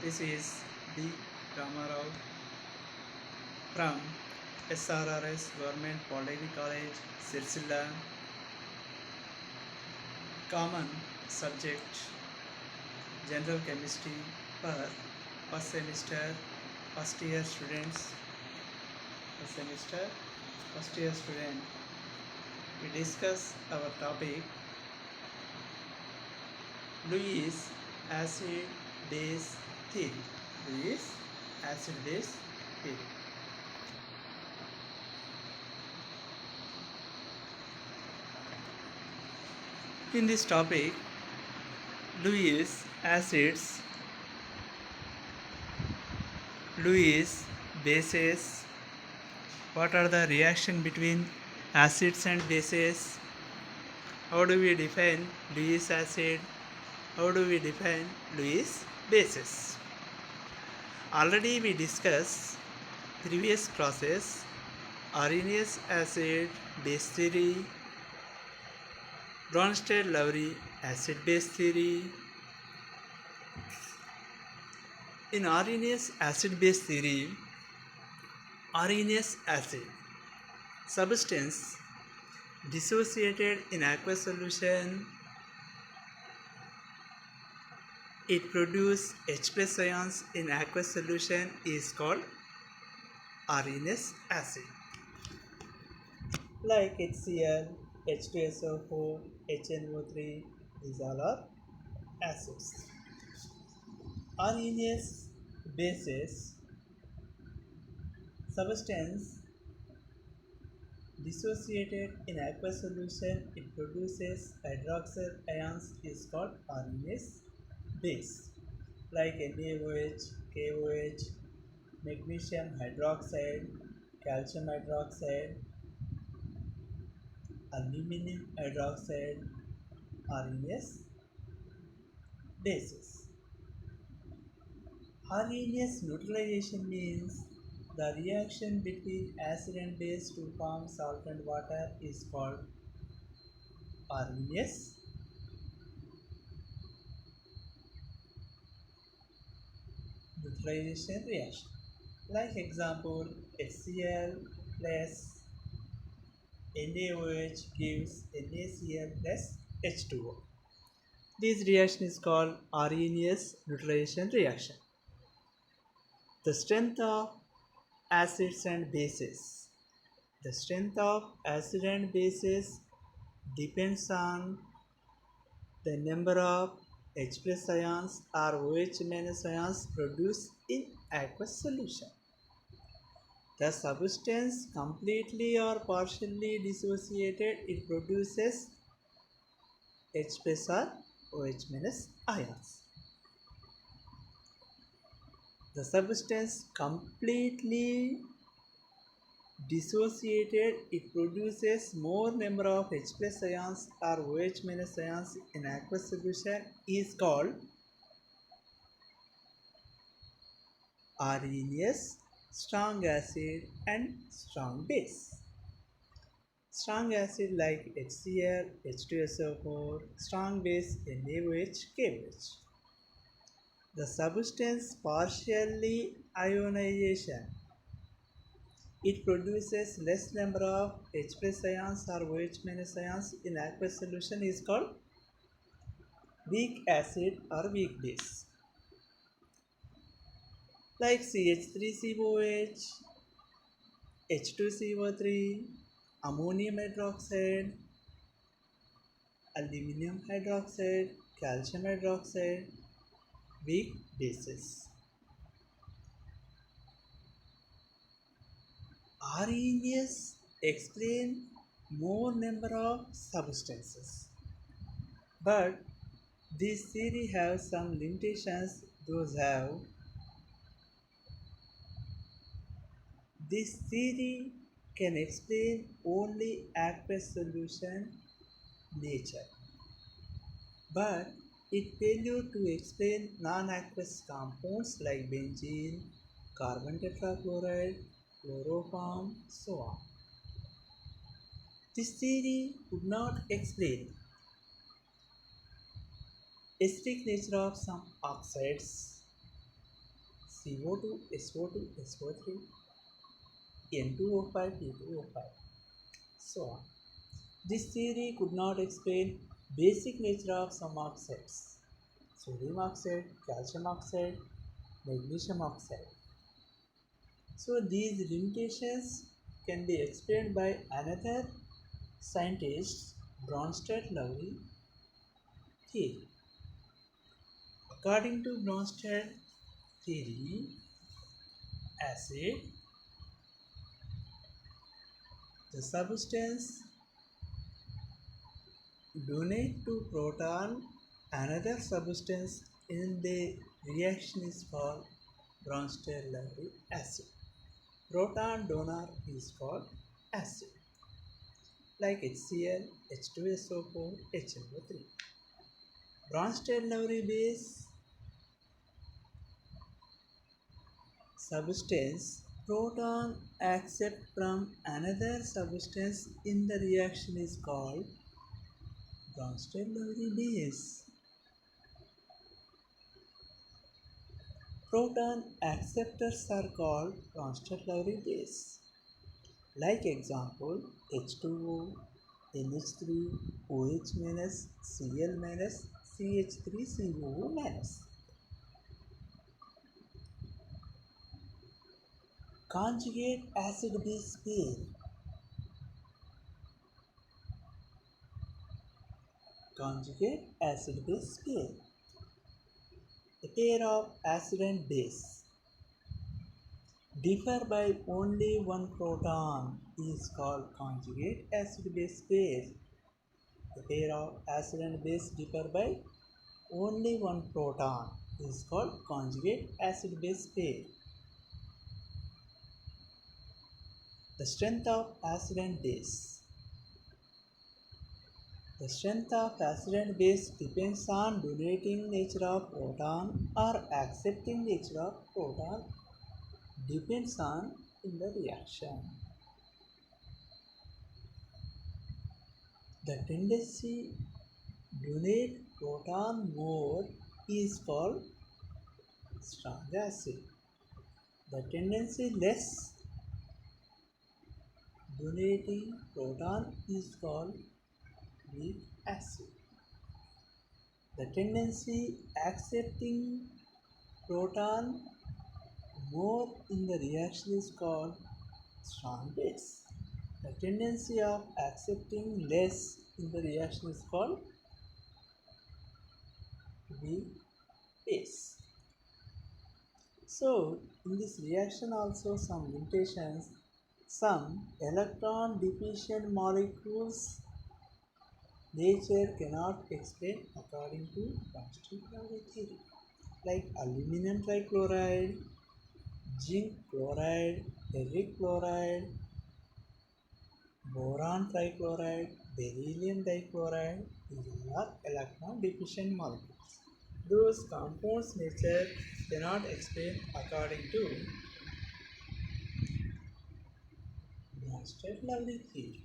This is D. Ramarao from SRRS Government Polytechnic College, Sirsilla. Common subject General Chemistry for first semester, first year students. First semester, first year student. We discuss our topic Lewis acid base theory. Lewis acid base theory. In this topic, Lewis acids, Lewis bases. What are the reaction between acids and bases? How do we define Lewis acid? How do we define Lewis bases? Already we discussed previous classes Arrhenius acid base theory, Bronsted-Lowry acid base theory. In Arrhenius acid base theory, Arrhenius acid substance dissociated in aqueous solution, it produces H plus ions in aqueous solution is called Arrhenius acid. Like HCl, H2SO4, HNO3, these all are acids. Arrhenius bases substance dissociated in aqueous solution, it produces hydroxyl ions is called Arrhenius base, like NaOH, KOH, magnesium hydroxide, calcium hydroxide, aluminum hydroxide, Arrhenius bases. Arrhenius neutralization means the reaction between acid and base to form salt and water is called Arrhenius neutralization reaction. Like example, HCl plus NaOH gives NaCl plus H2O. This reaction is called Arrhenius neutralization reaction. The strength of acids and bases. The strength of acid and bases depends on the number of H plus ions or OH minus ions produced in aqueous solution. The substance completely or partially dissociated, it produces H plus or OH minus ions. The substance completely dissociated, it produces more number of H plus ions or OH minus ions in aqueous solution is called Arrhenius strong acid and strong base. Strong acid like HCl, H2SO4, strong base NaOH, KOH. The substance partially ionization, it produces less number of H plus ions or OH minus ions in aqueous solution is called weak acid or weak base. Like CH3COH, H2CO3, ammonium hydroxide, aluminum hydroxide, calcium hydroxide, weak bases. Arrhenius explain more number of substances, but this theory has some limitations. Those have this theory can explain only aqueous solution nature, but it failure to explain non-aqueous compounds like benzene, carbon tetrachloride, chloroform, so on. This theory would not explain acidic nature of some oxides, CO2, SO2, SO3, N2O5, P2O5, so on. This theory could not explain basic nature of some oxides, sodium oxide, calcium oxide, magnesium oxide. So these limitations can be explained by another scientist, Bronsted-Lowry theory. According to Bronsted theory, acid, the substance donate to proton another substance in the reaction is called Bronsted-Lowry acid. Proton donor is called acid, like HCl, H2SO4, HNO3. Bronsted-Lowry base substance proton accept from another substance in the reaction is called Bronsted-Lowry base. Proton acceptors are called Bronsted-Lowry base. Like example, H2O, NH3, OH minus, Cl minus, CH3, COO minus. Conjugate acid base pair. Conjugate acid base pair. A pair of acid and base differ by only one proton is called conjugate acid base pair. A pair of acid and base differ by only one proton is called conjugate acid base pair. The strength of acid and base. The strength of acid and base depends on donating nature of proton or accepting nature of proton, depends on in the reaction. The tendency donate proton more is called strong acid. The tendency less donating proton is called weak acid. The tendency accepting proton more in the reaction is called strong base. The tendency of accepting less in the reaction is called weak base. So in this reaction also some limitations. Some electron deficient molecules nature cannot explain according to Bronsted-Lowry theory, like aluminum trichloride, zinc chloride, ferric chloride, boron trichloride, beryllium dichloride. These are electron deficient molecules. Those compounds nature cannot explain according to Bronsted-Lowry theory.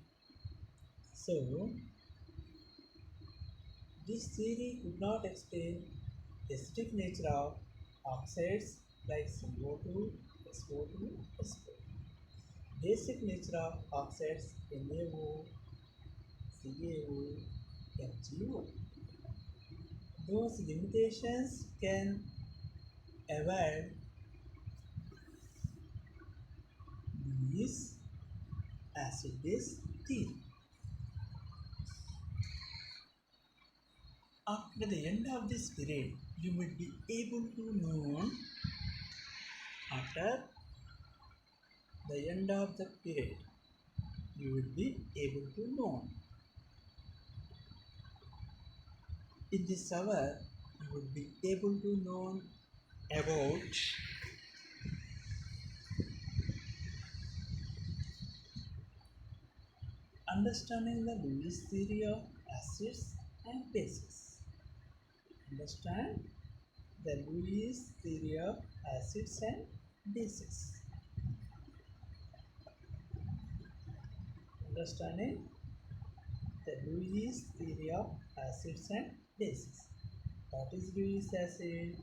So this theory could not explain acidic nature of oxides like CO2, SO2, SO2. Basic nature of oxides NaO, CaO, FgO. Those limitations can avoid Lewis acid-base theory. After the end of this period, you will be able to know, after the end of the period, you will be able to know. In this hour, you will be able to know about understanding the Lewis theory of acids and bases. Understand the Lewis theory of acids and bases. Understanding the Lewis theory of acids and bases. What is Lewis acid?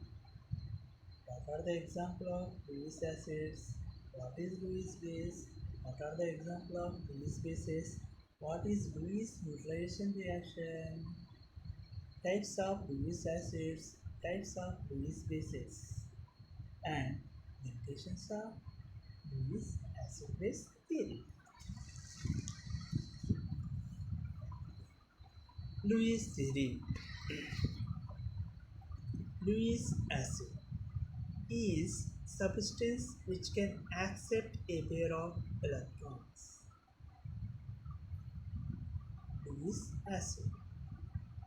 What What are the example of Lewis acids? What is Lewis base? What are the example of Lewis bases? What is Lewis neutralization reaction? Types of Lewis acids, types of Lewis bases, and limitations of Lewis acid base theory. Lewis theory. Lewis acid is substance which can accept a pair of electrons. Lewis acid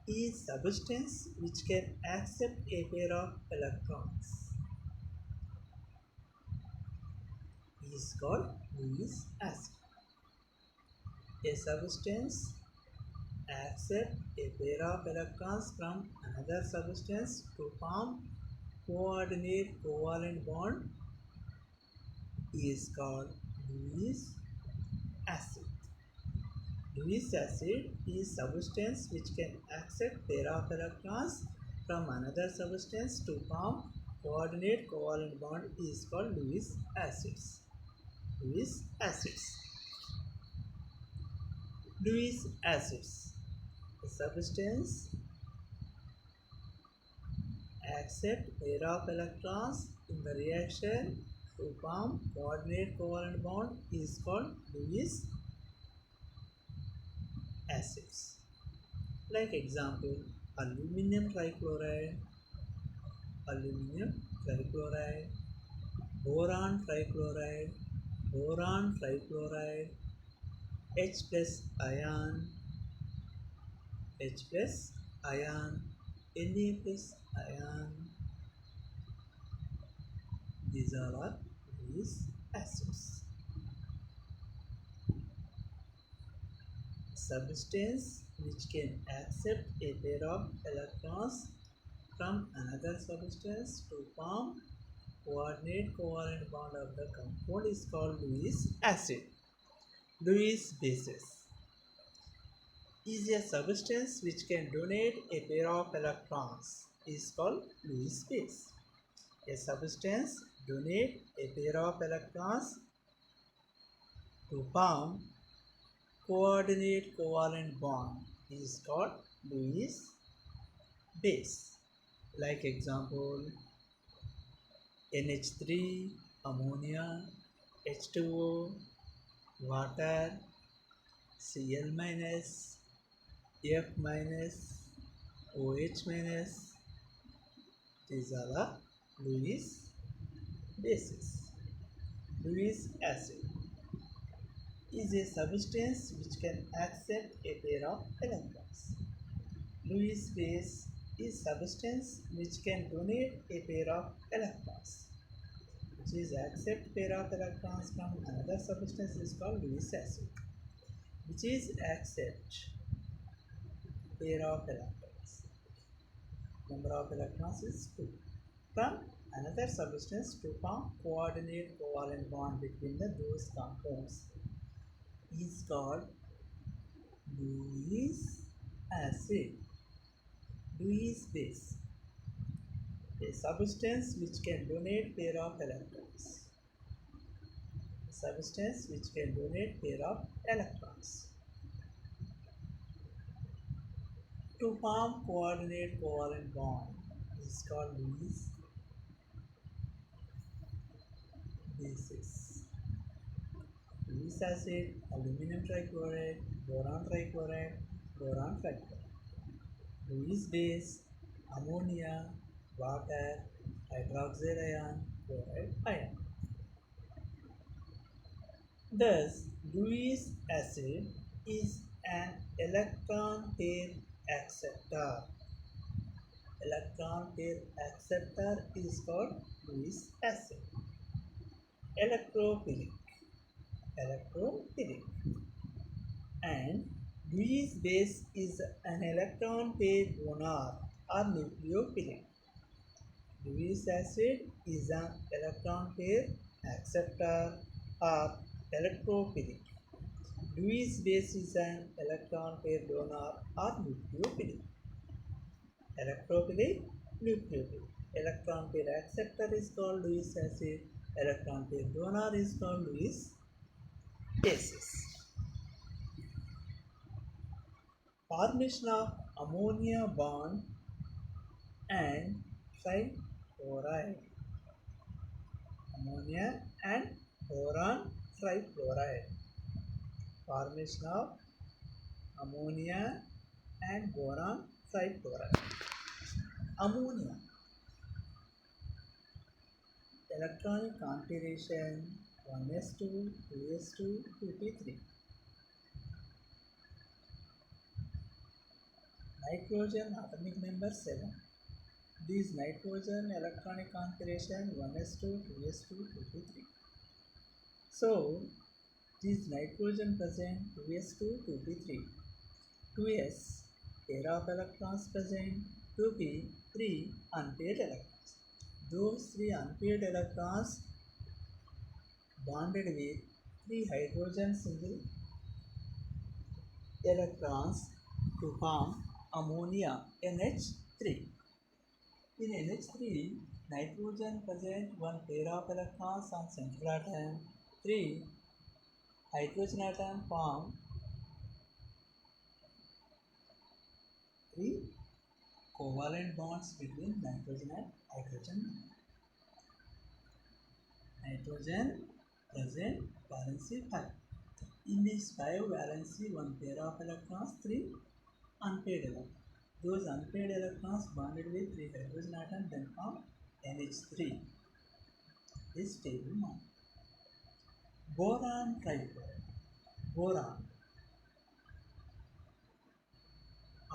is substance which can accept a pair of electrons. Is called Lewis acid. A substance accept a pair of electrons from another substance to form coordinate covalent bond is called Lewis acid. Lewis acid is substance which can accept pair of electrons from another substance to form coordinate covalent bond is called Lewis acids. Lewis acids. Lewis acids. The substance accept pair of electrons in the reaction to form coordinate covalent bond is called Lewis acids. Like example, aluminum trichloride, aluminum trichloride, boron trichloride, boron trichloride, H plus ion, H plus ion, Na plus ion. These all are these acids. Substance which can accept a pair of electrons from another substance to form coordinate covalent bond of the compound is called Lewis acid. Lewis bases is a substance which can donate a pair of electrons is called Lewis base. A substance donate a pair of electrons to form coordinate covalent bond is called Lewis base. Like example, NH3, ammonia, H2O, water, Cl minus, F minus, OH minus. These are the Lewis bases. Lewis acid is a substance which can accept a pair of electrons. Lewis base is substance which can donate a pair of electrons, which is accept pair of electrons from another substance is called Lewis acid, which is accept pair of electrons. Number of electrons is 2 from another substance to form coordinate covalent bond between those compounds is called Lewis acid. Lewis base, a substance which can donate pair of electrons. A substance which can donate pair of electrons to form coordinate covalent bond is called Lewis bases. Lewis acid, aluminum trichloride, boron trichloride, boron trichloride. Lewis base, ammonia, water, hydroxide ion, chloride ion. Thus, Lewis acid is an electron pair acceptor. Electron pair acceptor is called Lewis acid. Electrophilic. Electrophilic. And Lewis base is an electron pair donor or nucleophilic. Lewis acid is an electron pair acceptor or electrophilic. Lewis base is an electron pair donor or nucleophilic. Electrophilic, nucleophilic. Electron pair acceptor is called Lewis acid. Electron pair donor is called Lewis bases. Formation of ammonia bond and trifluoride. Ammonia and boron trifluoride. Formation of ammonia and boron trifluoride. Ammonia. Electronic configuration 1s2, 2s2, 2p3. Nitrogen atomic number 7. These nitrogen electronic configuration 1s2, 2s2, 2p3. So, this nitrogen present 2s2, 2p3. 2s pair of electrons present, 2p 3 unpaired electrons. Those 3 unpaired electrons bonded with 3 hydrogen single electrons to form ammonia NH3. In NH3, nitrogen present 1 pair of electrons on central atom, 3 hydrogen atom form 3 covalent bonds between nitrogen and hydrogen. Nitrogen present valency 5. In this 5 valency, 1 pair of electrons, 3 unpaired electrons. Those unpaired electrons bonded with 3 hydrogen atoms then form NH3. Is stable bond. Boron trifluoride. Boron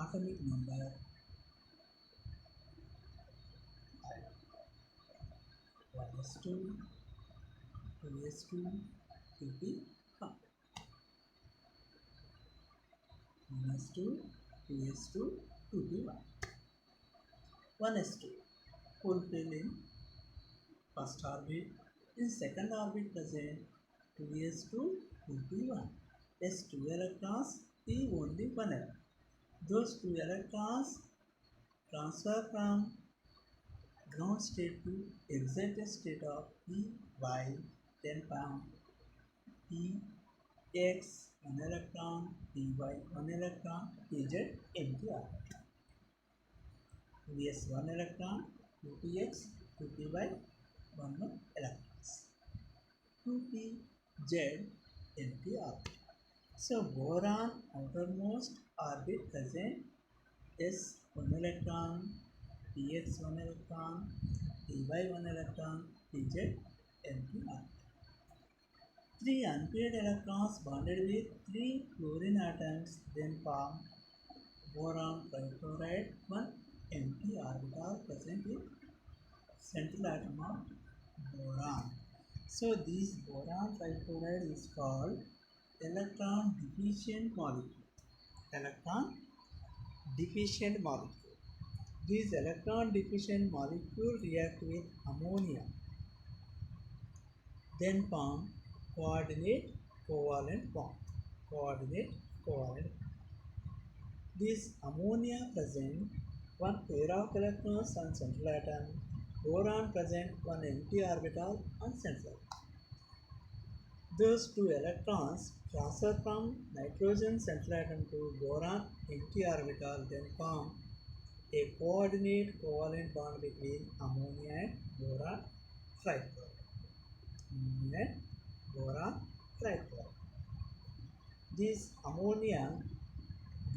atomic number 1s2, 2s2, 2p1. 1s2, 2s2, 2p1. 1s2 fulfill in first orbit. In second orbit present 2s2, 2p1. s2 electrons, p only 1 electron. Those 2 electrons transfer from ground state to excited state of p by 10 pound p x 1 electron, p y 1 electron, pz empty orbit. 2s 1 electron, 2px, 2py 1 electrons. 2pz empty orbit. So boron outermost orbit present s 1 electron, px 1 electron, py 1 electron, pz empty orbit. 3 unpaired electrons bonded with 3 fluorine atoms then form boron trifluoride, 1 empty orbital present in central atom of boron. So this boron trifluoride is called electron deficient molecule. Electron deficient molecule. This electron deficient molecule react with ammonia, then form coordinate covalent bond. Coordinate covalent. This ammonia present 1 pair of electrons on central atom. Boron present 1 empty orbital on central atom. Those 2 electrons transfer from nitrogen central atom to boron empty orbital then form a coordinate covalent bond between ammonia and boron trifluoride. Ammonia and boron trifluoride. This ammonia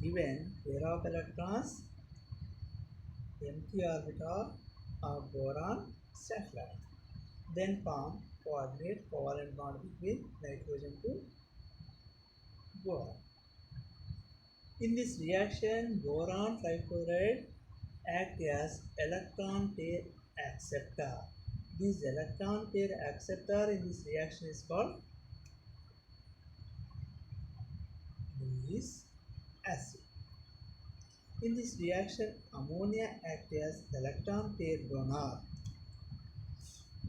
given pair of electrons empty orbital of boron central atom then form coordinate covalent bond between nitrogen to boron. In this reaction, boron trifluoride act as electron pair acceptor. This electron pair acceptor in this reaction is called Lewis acid. In this reaction, ammonia acts as electron pair donor.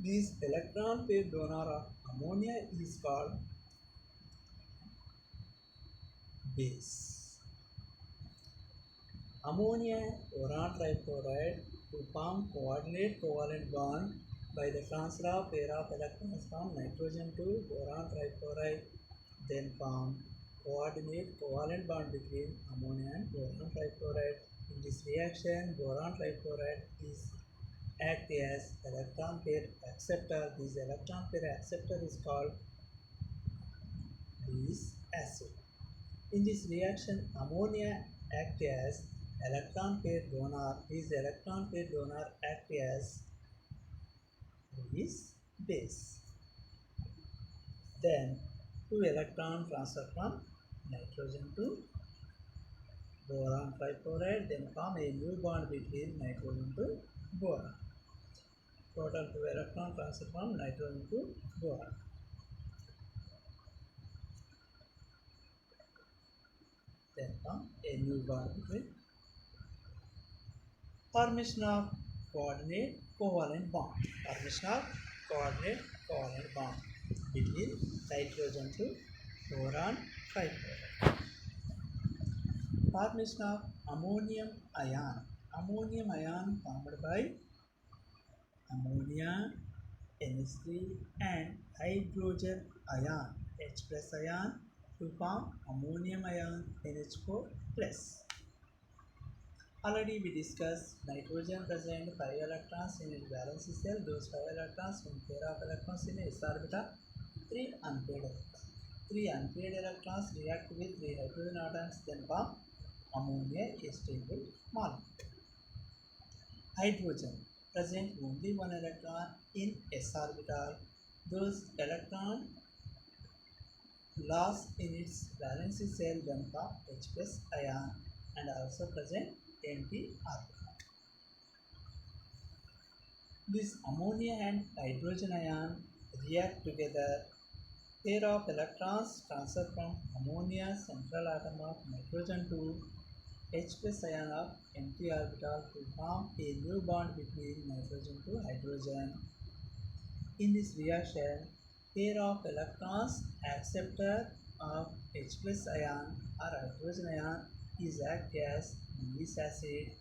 This electron pair donor of ammonia is called base. Ammonia boron trifluoride to form coordinate covalent bond by the transfer of pair of electrons from nitrogen to boron trifluoride, then form coordinate covalent bond between ammonia and boron trifluoride. In this reaction, boron trifluoride is act as electron pair acceptor. This electron pair acceptor is called Lewis acid. In this reaction, ammonia act as electron pair donor. This electron pair donor act as Lewis base. Then, two electron transfer from nitrogen to boron trifluoride, then form a new bond between nitrogen to boron. Total two electron transfer from nitrogen to boron. Then form a new bond between formation of coordinate covalent bond. Formation of coordinate covalent bond between nitrogen to boron trifluoride. Formation of ammonium ion. Ammonium ion formed by ammonia, NH3 and hydrogen ion H plus ion to form ammonium ion NH4 plus. Already we discussed nitrogen present 5 electrons in its valence cell. Those 5 electrons in pair of electrons in s orbital, 3 unpaired electrons. 3 unpaired electrons react with 3 hydrogen atoms, then form ammonia, a stable molecule. Hydrogen present only 1 electron in s orbital. Those electron lost in its valence cell, then form H plus ion and also present empty orbital. This ammonia and hydrogen ion react together. Pair of electrons transfer from ammonia central atom of nitrogen to H plus ion of empty orbital to form a new bond between nitrogen to hydrogen. In this reaction, pair of electrons acceptor of H plus ion or hydrogen ion is act as Lewis acid.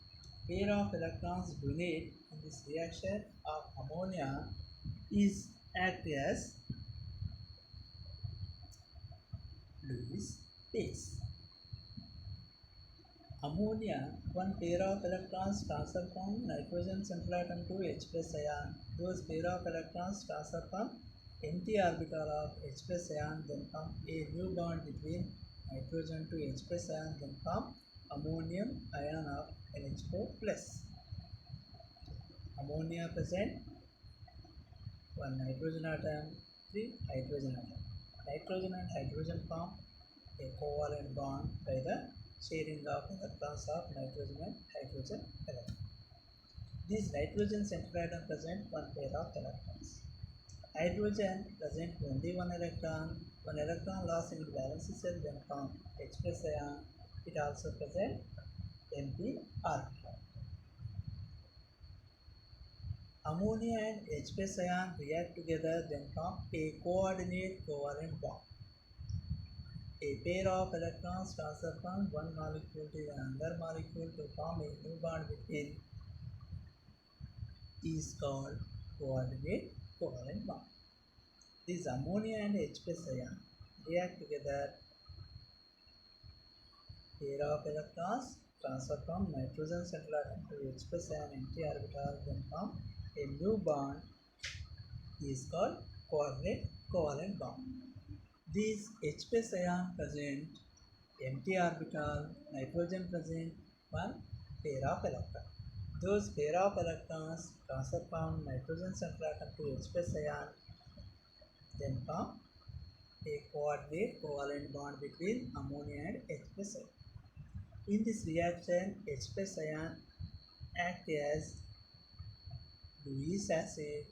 Pair of electrons donate in this reaction of ammonia is act as Lewis base. Ammonia, one pair of electrons transfer from nitrogen central atom to H plus ion. Those pair of electrons transfer from empty orbital of H plus ion, then form a new bond between nitrogen to H plus ion, then form ammonium ion of NH4 plus. Ammonia present 1 nitrogen atom, 3 hydrogen atom. Nitrogen and hydrogen form a covalent bond by the sharing of electrons of nitrogen and hydrogen electrons. These nitrogen central atom present 1 pair of electrons. Hydrogen present only 1 electron. 1 electron lost in the valence cell, then form H plus ion. It also present empty orbital. Ammonia and H plus ion react together, then form a coordinate covalent bond. A pair of electrons transfer from one molecule to another molecule to form a new bond between is called coordinate covalent bond. These ammonia and H plus ion react together. Pair of electrons transfer from nitrogen central atom to H plus ion empty orbital, then form a new bond is called coordinate covalent bond. These H plus ion present empty orbital, nitrogen present 1 pair of electrons. Those pair of electrons transfer from nitrogen central atom to H plus ion, then form a coordinate covalent bond between ammonia and H plus ion. In this reaction, H plus ion act as Lewis acid.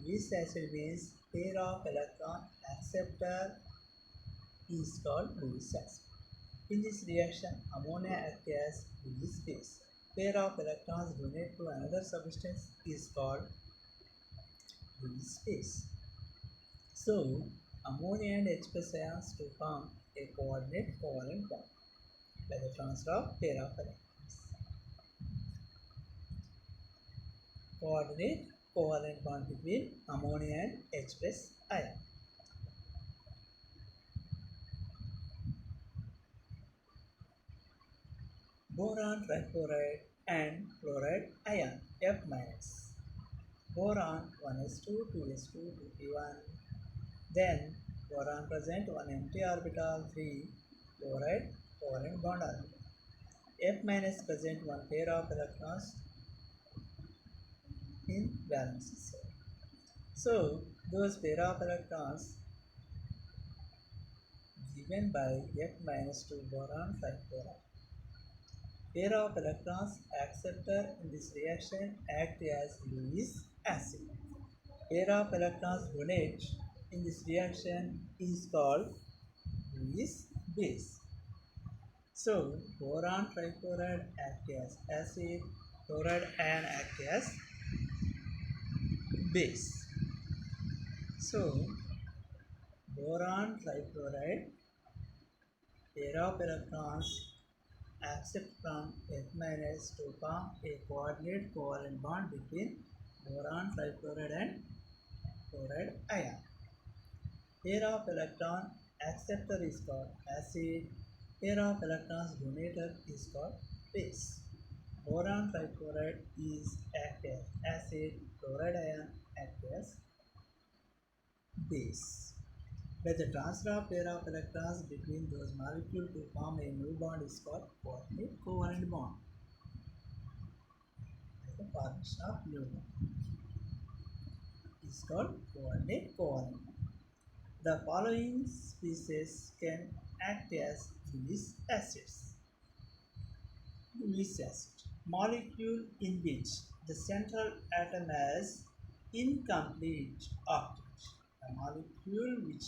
Lewis acid means pair of electron acceptor is called Lewis acid. In this reaction, ammonia acts as Lewis base. Pair of electrons donate to another substance is called Lewis base. So, ammonia and H plus ions to form a coordinate covalent bond by the transfer of pair of electrons. coordinate covalent bond between ammonia and H plus ion. Boron trifluoride and fluoride ion F minus. Boron 1s2, 2s2, 2p1. Then boron present 1 empty orbital, 3 fluoride covalent bond orbital. F minus present 1 pair of electrons in valence cell. So those pair of electrons given by F minus to boron trifluoride. Pair of electrons acceptor in this reaction act as Lewis acid. Pair of electrons donate in this reaction is called Lewis base. So boron trifluoride act as acid, fluoride ion act as base. So boron trifluoride pair of electrons accept from F minus to form a coordinate covalent bond between boron trifluoride and fluoride ion. Pair of electron acceptor is called acid. Pair of electrons donator is called base. Boron trifluoride is act as acid, fluoride ion act as base. Where the transfer of pair of electrons between those molecules to form a new bond is called coordinate covalent bond. The formation of new bond is called coordinate covalent bond. The following species can act as Lewis acids. Lewis acid. Molecule in which the central atom has incomplete octet. A molecule which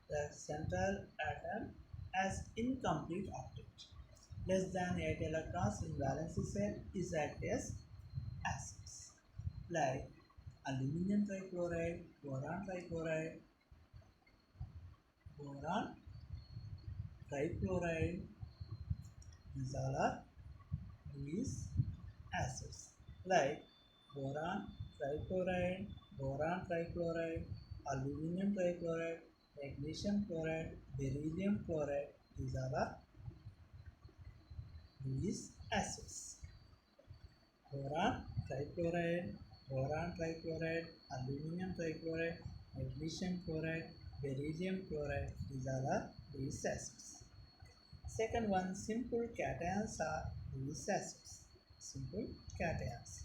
the central atom has incomplete octet. Less than 8 electrons in valence cell is act as acids. Like aluminum trichloride, boron trichloride, boron trifluoride. These all are Lewis acids like boron trifluoride, boron trichloride, aluminum trichloride, magnesium chloride, beryllium chloride. These are the Lewis acids. Boron trifluoride, boron trichloride, aluminum trichloride, magnesium chloride, beryllium chloride. These are the Lewis acids. Second one, simple cations are Lewis acids. Simple cations.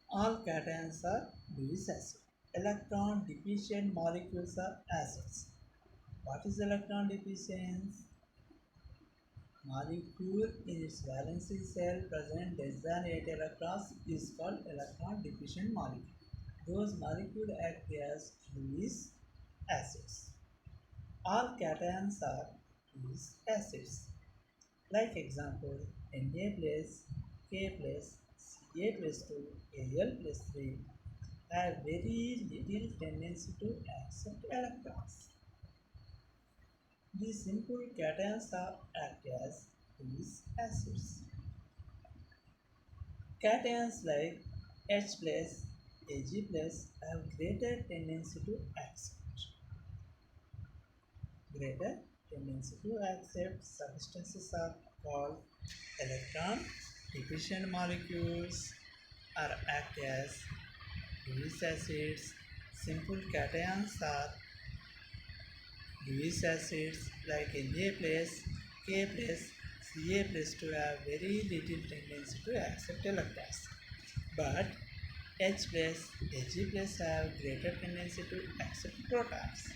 All cations are Lewis acid. Electron deficient molecules are acids. What is electron deficiency? Molecule in its valence cell present less than 8 electrons is called electron deficient molecule. Those molecules act as Lewis acids. All cations are Lewis acids. Like example, Na plus, K plus, Ca plus 2, Al plus 3 have very little tendency to accept electrons. These simple cations are act as Lewis acids. Cations like H plus, Ag plus have greater tendency to accept. Greater tendency to accept substances are called electron deficient molecules or act as Lewis acids. Simple cations are Lewis acids like Na plus, K plus, Ca plus 2 have very little tendency to accept electrons. But H plus, Ag plus have greater tendency to accept protons.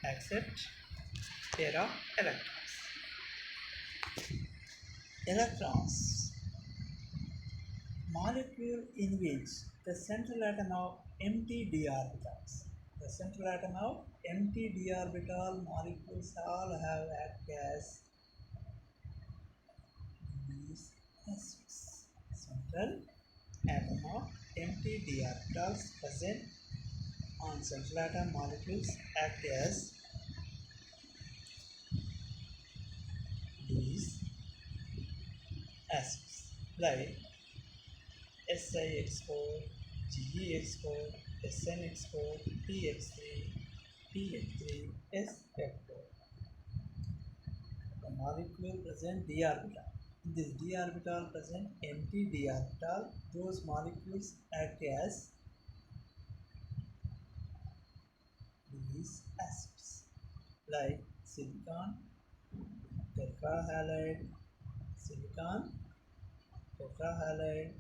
Accept pair of electrons. Electrons. Molecule in which the central atom of empty d orbitals. The central atom of empty d orbital molecules all have act as these acids. Central atom of empty d orbitals present on central atom molecules act as these acids like SiX4, GeX4, SnX4, PX3, PH3, SF4. The molecule present d orbital. In this d orbital present empty d orbital, those molecules act as these acids like silicon tetrahalide, silicon tetrahalide,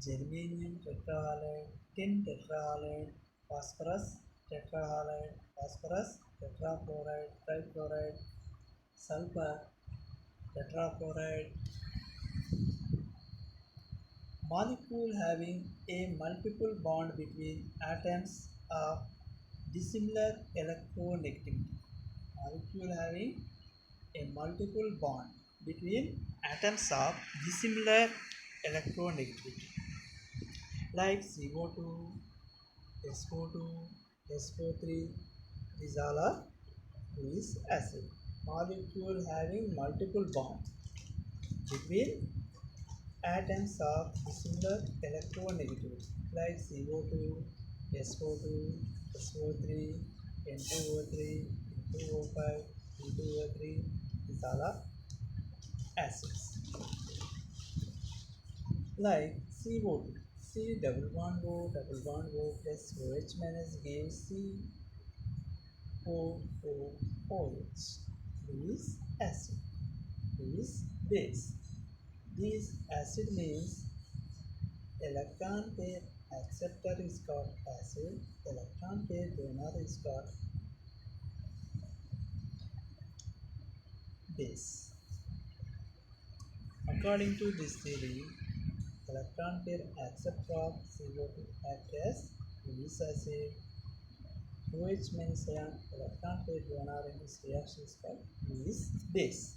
germanium tetrahalide, tin tetrahalide, phosphorus tetrahalide, phosphorus tetrafluoride, trifluoride, sulfur tetrafluoride. Molecule having a multiple bond between atoms of dissimilar electronegativity. Molecule having a multiple bond between atoms of dissimilar electronegativity like CO2, SO2, SO3. These all are Lewis acid. Molecule having multiple bonds between atoms of similar electronegativity like CO2, SO2, SO3, N2O3, N2O5, N2O3. These all are acids like CO2. C double bond O plus OH minus gives COOOH. Lewis acid. Lewis base. This acid means electron pair acceptor is called acid, electron pair donor is called base. According to this theory, electron pair acceptor of CO2 act as Lewis acid. OH means electron pair donor in this reaction is called Lewis base.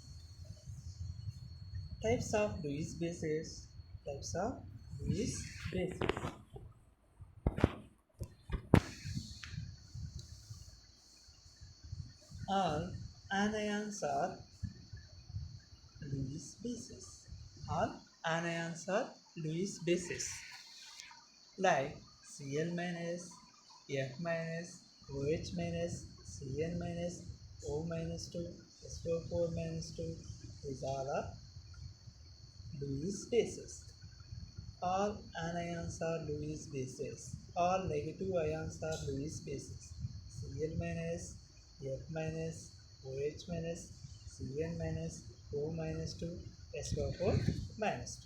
Types of Lewis bases. Types of Lewis bases. All anions are Lewis bases. All anions are Lewis bases like Cl minus, F minus, OH minus, Cn minus, O minus 2, SO4 minus 2. These all are Lewis bases. All anions are Lewis bases. All negative ions are Lewis bases. Cl minus, F minus, OH minus, Cn minus, O minus 2, SO4 minus 2.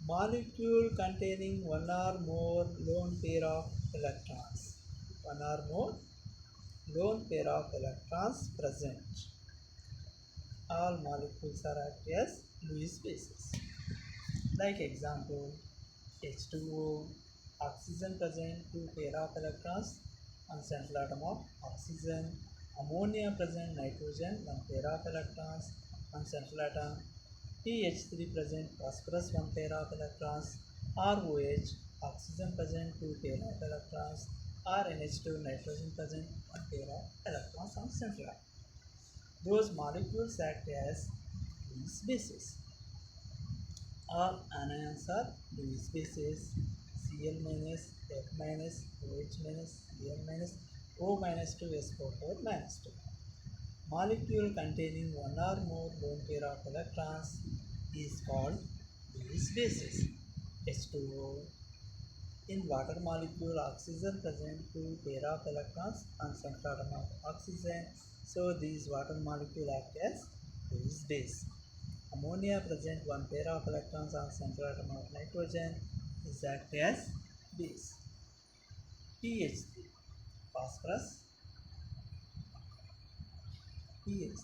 Molecule containing one or more lone pair of electrons. One or more lone pair of electrons present. All molecules are acting as Lewis bases. Like example, H2O, oxygen present 2 pair of electrons on central atom of oxygen. Ammonia present nitrogen 1 pair of electrons on central atom. PH3 present phosphorus 1 pair of electrons. ROH, oxygen present 2 pair of electrons. RNH2, nitrogen present 1 pair of electrons on central atom. Those molecules act as Lewis bases. All anions are Lewis bases. Cl minus, F minus, OH minus, Cl minus, O minus 2, SO4 minus 2. Molecule containing one or more lone pair of electrons is called Lewis bases. H2O. In water molecule, oxygen present 2 pair of electrons on central atom of oxygen. So these water molecule act as Lewis base. Ammonia present 1 pair of electrons on central atom of nitrogen is act as base. PH3, phosphorus, PH3.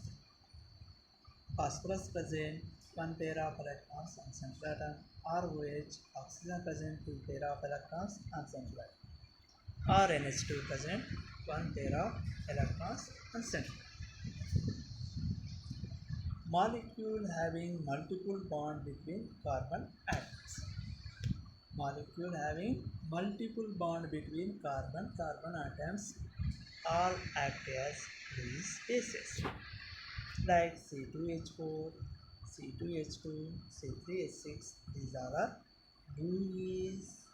Phosphorus present 1 pair of electrons on central atom. ROH, oxygen present 2 pair of electrons on central atom. RNH2 present 1 pair of electrons on central atom. Molecule having multiple bond between carbon atoms. Molecule having multiple bond between carbon atoms all act as Lewis bases like C2H4, C2H2, C3H6. These all are Lewis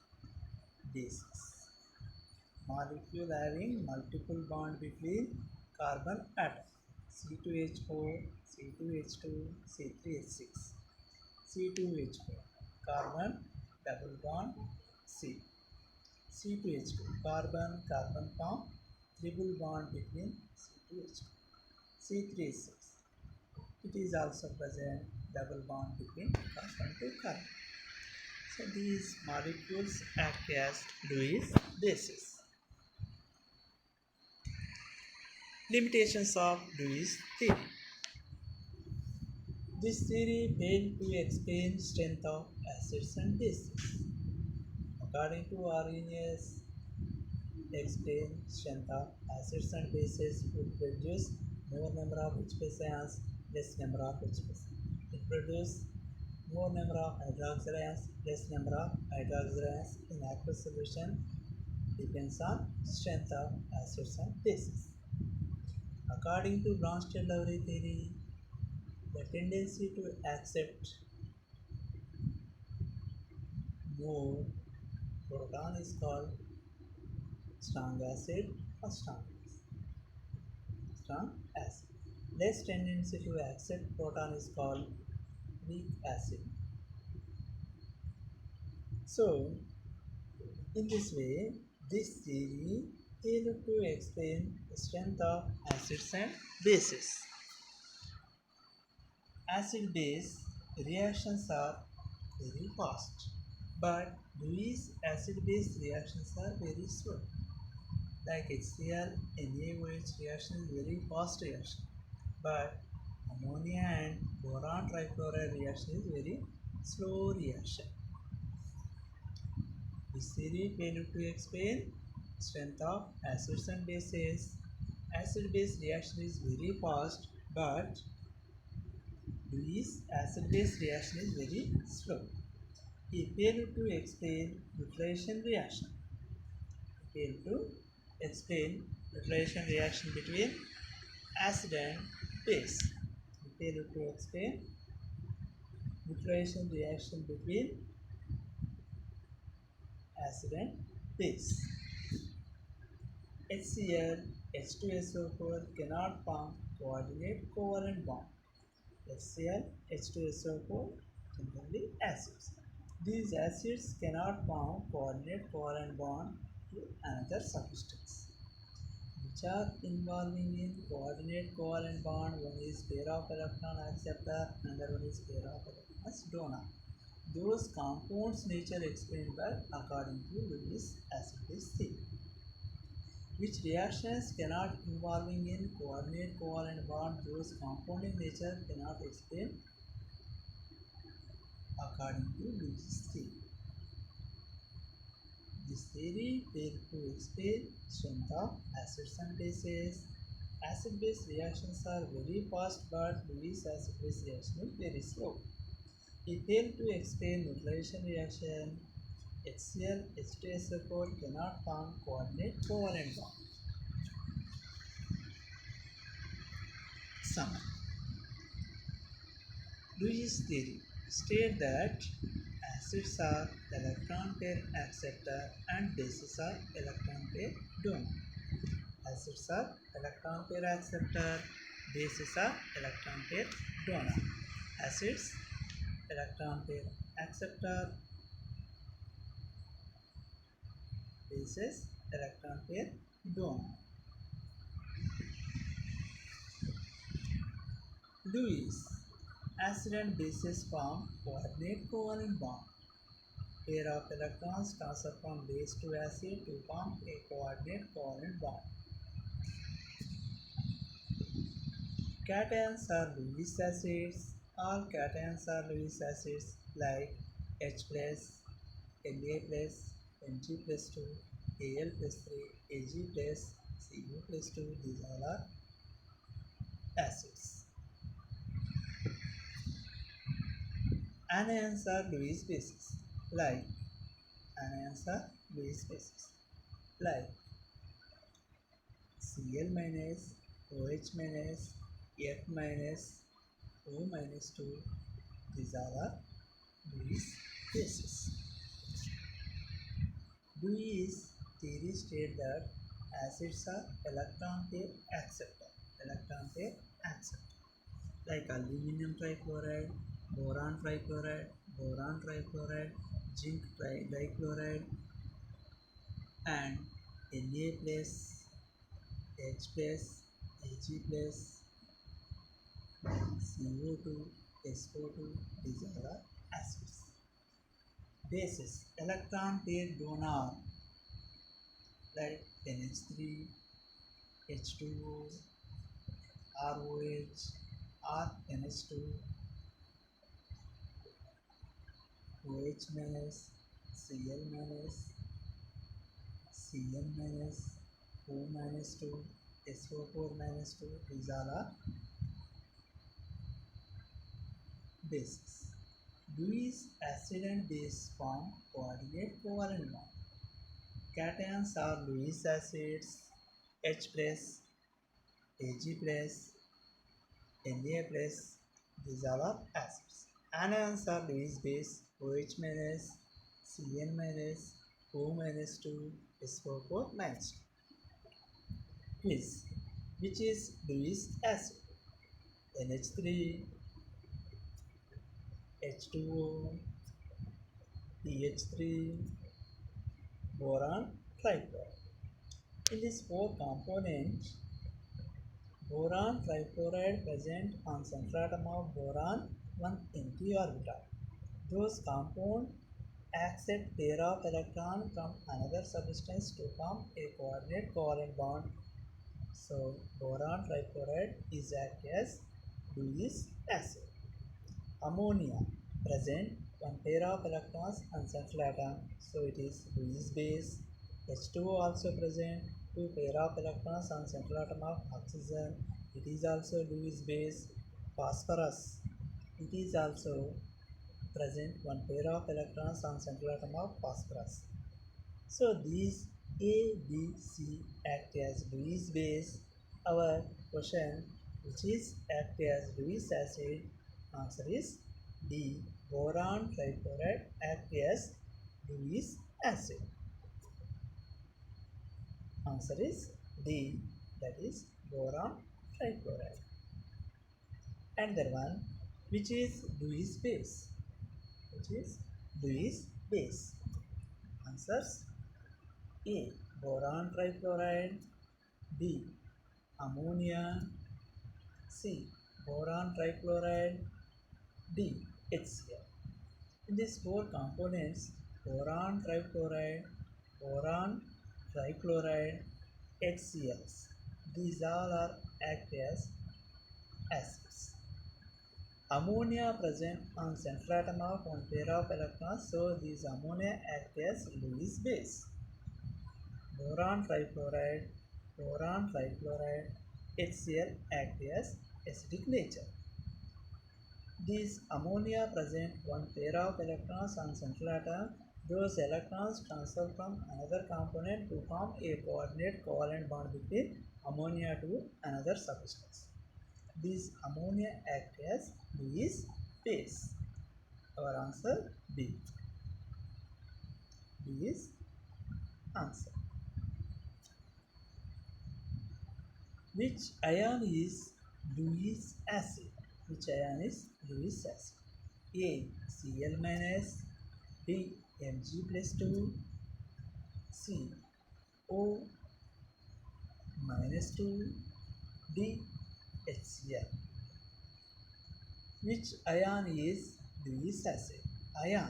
bases. Molecule having multiple bond between carbon atoms. C2H4, C2H2, C3H6. C2H4, carbon double bond C. C2H2, carbon carbon form triple bond between C2H2. C3H6, it is also present double bond between carbon to carbon. So these molecules act as Lewis bases. Limitations of Lewis theory. This theory failed to explain strength of acids and bases. According to Arrhenius, explain strength of acids and bases would produce more number of H plus ions, less number of H plus. It produces more number of hydroxyl ions, less number of hydroxyl ions in aqueous solution depends on strength of acids and bases. According to Bronsted-Lowry theory, the tendency to accept more proton is called strong acid or strong acid. Less tendency to accept proton is called weak acid. So, in this way, this theory failed to explain the strength of acids and bases. Acid-base reactions are very fast, but Lewis acid-base reactions are very slow. Like HCl NaOH reaction is very fast reaction, but ammonia and boron trichloride reaction is very slow reaction. This theory failed to explain strength of acids and bases. Acid-base reaction is very fast, but Lewis acid-base reaction is very slow. He failed to explain neutralization reaction. He failed to explain neutralization reaction between acid and base. He failed to explain neutralization reaction between acid and base. HCl H2SO4 cannot form coordinate covalent bond. HCl H2SO4 generally acids. These acids cannot form coordinate covalent bond to another substance, which are involving in coordinate covalent bond. One is pair of electron acceptor, another one is pair of electrons donor. Those compounds nature explained by according to Lewis acid-base theory. Which reactions cannot involving in coordinate covalent bond, those compounding nature cannot explain according to Lewis theory. This theory failed to explain strength of acids and bases. Acid-base reactions are very fast, but Lewis acid-base reaction is very slow. It failed to explain neutralization reaction. HCl H2SO4 cannot form coordinate covalent bond. Summary. Lewis theory states that acids are electron pair acceptor and bases are electron pair donor. Acids are electron pair acceptor, bases are electron pair donor. Acids electron pair acceptor, bases electron pair donor. Lewis acid and bases form coordinate covalent bond. Pair of electrons transfer from base to acid to form a coordinate covalent bond. Cations are Lewis acids. All cations are Lewis acids like H plus, Na plus, Mg plus 2, Al plus 3, Ag plus, Cu plus 2. These all are acids. Anions are Lewis bases like anions are Lewis bases like Cl minus, OH minus, F minus, O minus 2. These all are Lewis bases. Lewis theory states that acids are electron pair acceptor. Electron pair acceptor. Like aluminum trichloride, boron trichloride, boron trichloride, zinc dichloride, and Na plus, H plus, Ag plus, CO2, SO2, these are the acids. Bases, electron pair donor like NH3, H2O, ROH, or NH2, OH minus, Cl minus, Cn minus, O minus 2, SO4 minus 2, these are the bases. Lewis acid and base form coordinate covalent bond. Cations are Lewis acids, H plus, Ag plus, Na plus, these are the acids. Anions are Lewis base, OH minus, Cn minus, O minus 2, SO4 minus 2. Quiz. Which is Lewis acid? NH3, H2O, PH3, boron, trichloride. In these four components, boron trichloride present on central atom of boron 1 empty orbital. Those compounds accept pair of electron from another substance to form a coordinate covalent bond. So boron trichloride is act as Lewis acid. Ammonia present one pair of electrons on central atom, so it is Lewis base. H2O also present two pair of electrons on central atom of oxygen, it is also Lewis base. Phosphorus, it is also present one pair of electrons on central atom of phosphorus. So these A, B, C act as Lewis base. Our question, which is act as Lewis acid, answer is D. Boron trichloride act as Lewis acid. Answer is D, that is boron trichloride. Another one, which is Lewis base, which is Lewis base. Answers A. Boron trichloride, B. Ammonia, C. Boron trichloride, D. HCl. In these four components, boron trichloride, boron trichloride, HCl, these all are act as acids. Ammonia present on central atom of one pair of electrons, so these ammonia act as Lewis base. Boron trichloride, HCl act as acidic nature. These ammonia present one pair of electrons on central atom. Those electrons transfer from another component to form a coordinate covalent bond between ammonia to another substance. These ammonia act as Lewis base. Our answer B. B is answer. Which ion is Lewis acid? Which ion is Lewis acid? A. Cl minus, B. Mg plus 2, C. O minus 2, D. HCl. Which ion is Lewis acid? Ion.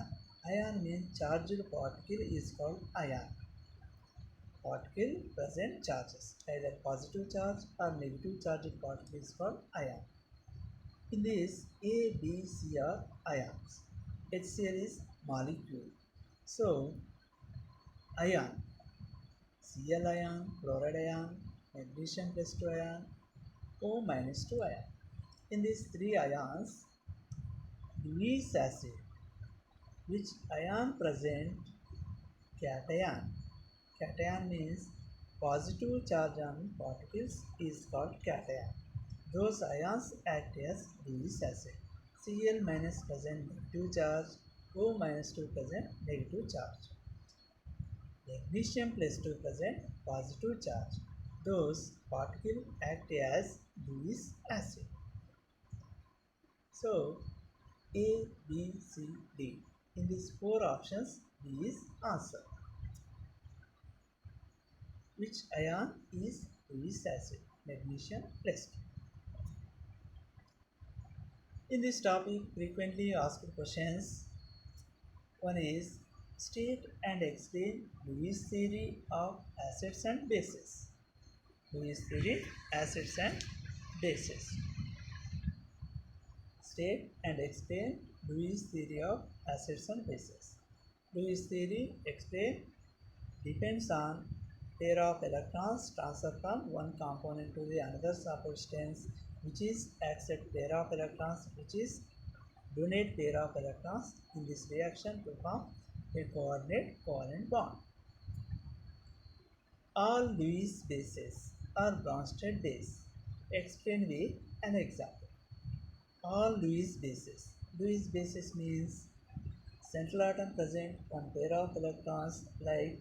Ion means charged particle is called ion. Particle present charges, either positive charge or negative charged particle is called ion. In this, A, B, C are ions. HCl is molecule. So, ion, Cl ion, chloride ion, magnesium plus 2 ion, O minus 2 ion. In these three ions, Lewis acid, which ion present? Cation. Cation means positive charge on particles is called cation. Those ions act as Lewis acid. Cl minus present negative charge, O minus 2 present negative charge. Magnesium plus 2 present positive charge. Those particles act as Lewis acid. So A, B, C, D. In these four options, B is answer. Which ion is Lewis acid? Magnesium plus 2. In this topic, frequently asked questions. One is state and explain Lewis theory of acids and bases. Lewis theory, acids and bases. State and explain Lewis theory of acids and bases. Lewis theory explain depends on pair of electrons transfer from one component to the another substance, which is accept pair of electrons, which is donate pair of electrons in this reaction to form a coordinate covalent bond. All Lewis bases are Bronsted base. Explain with an example. All Lewis bases. Lewis bases means central atom present one pair of electrons like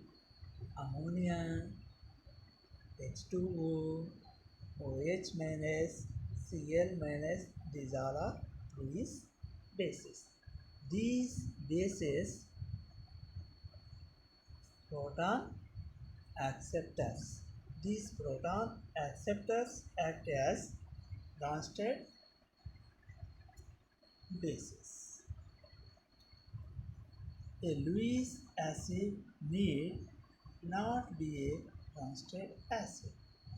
ammonia, H2O, OH minus, Cl minus. These all are Lewis bases. These bases proton acceptors. These proton acceptors act as Bronsted bases. A Lewis acid need not be a Bronsted acid.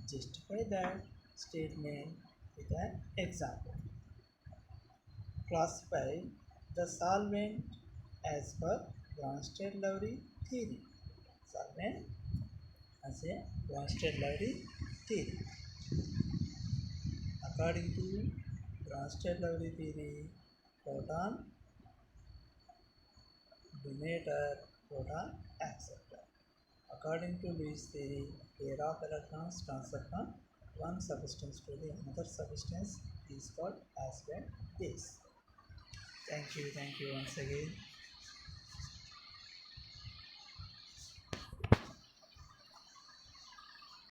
Justify that statement with an example. Classify the solvent as per Bronsted-Lowry theory. Solvent as a Bronsted-Lowry theory. According to Bronsted-Lowry theory, proton donator, proton acceptor. According to Lewis theory, pair of electrons transfer from one substance to the another substance is called acid and base. Thank you once again.